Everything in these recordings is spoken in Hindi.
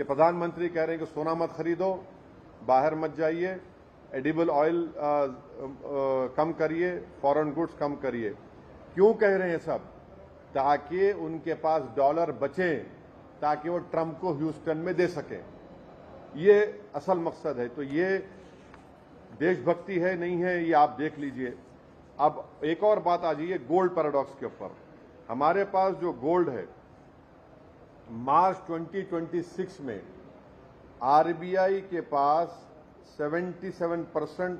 कि प्रधानमंत्री कह रहे हैं कि सोना मत खरीदो, बाहर मत जाइए, एडिबल ऑयल कम करिए, फॉरेन गुड्स कम करिए। क्यों कह रहे हैं सब? ताकि उनके पास डॉलर बचे, ताकि वो ट्रंप को ह्यूस्टन में दे सकें। ये असल मकसद है। तो ये देशभक्ति है नहीं है, ये आप देख लीजिए। अब एक और बात आ जाइए गोल्ड पैराडॉक्स के ऊपर। हमारे पास जो गोल्ड है, मार्च 2026 में आरबीआई के पास 77%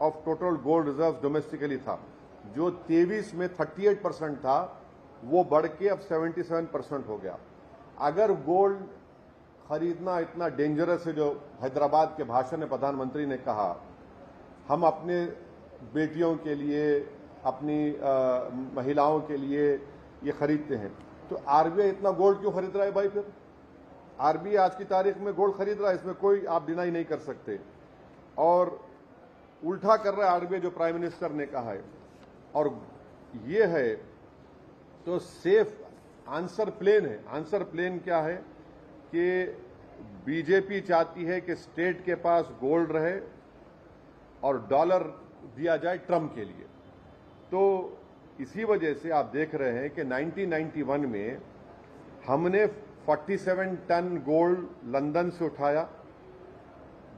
of total gold reserve domestically था। जो 23 में 38% था, वो बढ़ के अब 77% हो गया। अगर गोल्ड खरीदना इतना डेंजरस है, जो हैदराबाद के भाषण में प्रधानमंत्री ने कहा, हम अपने बेटियों के लिए, अपनी महिलाओं के लिए ये खरीदते हैं, तो आरबीआई इतना गोल्ड क्यों खरीद रहा है भाई? फिर आरबीआई आज की तारीख में गोल्ड खरीद रहा है, इसमें कोई आप डिनाई नहीं कर सकते। और उल्टा कर रहा है आरबीआई, जो प्राइम मिनिस्टर ने कहा है। और ये है तो सेफ आंसर प्लेन है। आंसर प्लेन क्या है कि बीजेपी चाहती है कि स्टेट के पास गोल्ड रहे और डॉलर दिया जाए ट्रंप के लिए। तो इसी वजह से आप देख रहे हैं कि 1991 में हमने 47 टन गोल्ड लंदन से उठाया,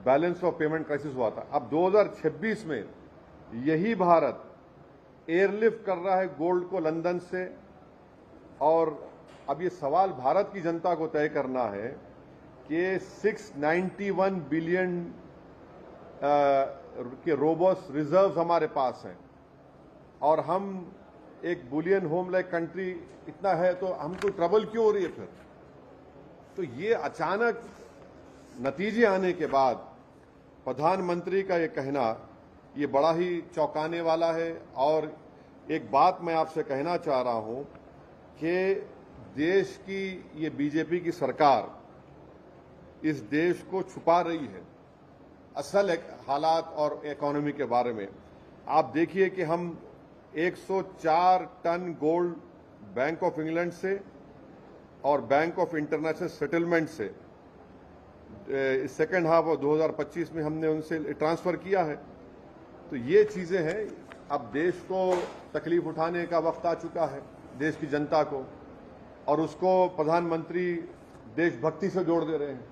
बैलेंस ऑफ पेमेंट क्राइसिस हुआ था। अब 2026 में यही भारत एयरलिफ्ट कर रहा है गोल्ड को लंदन से। और अब ये सवाल भारत की जनता को तय करना है कि 691 बिलियन के रोबोस रिजर्व्स हमारे पास हैं, और हम एक बुलियन होम लाइक कंट्री इतना है, तो हमको ट्रबल क्यों हो रही है फिर? तो ये अचानक नतीजे आने के बाद प्रधानमंत्री का ये कहना, ये बड़ा ही चौंकाने वाला है। और एक बात मैं आपसे कहना चाह रहा हूं कि देश की ये बीजेपी की सरकार इस देश को छुपा रही है असल हालात और इकोनॉमी के बारे में। आप देखिए कि हम 104 ton gold bank of England से और बैंक ऑफ इंटरनेशनल सेटलमेंट से सेकेंड हाफ ऑफ 2025 में हमने उनसे ट्रांसफर किया है। तो ये चीजें हैं। अब देश को तकलीफ उठाने का वक्त आ चुका है, देश की जनता को, और उसको प्रधानमंत्री देशभक्ति से जोड़ दे रहे हैं।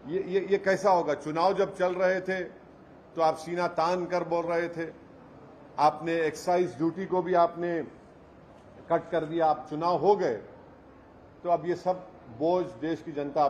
ये कैसा होगा? चुनाव जब चल रहे थे तो आप सीना तान कर बोल रहे थे, आपने एक्साइज ड्यूटी को भी आपने कट कर दिया। आप चुनाव हो गए तो अब ये सब बोझ देश की जनता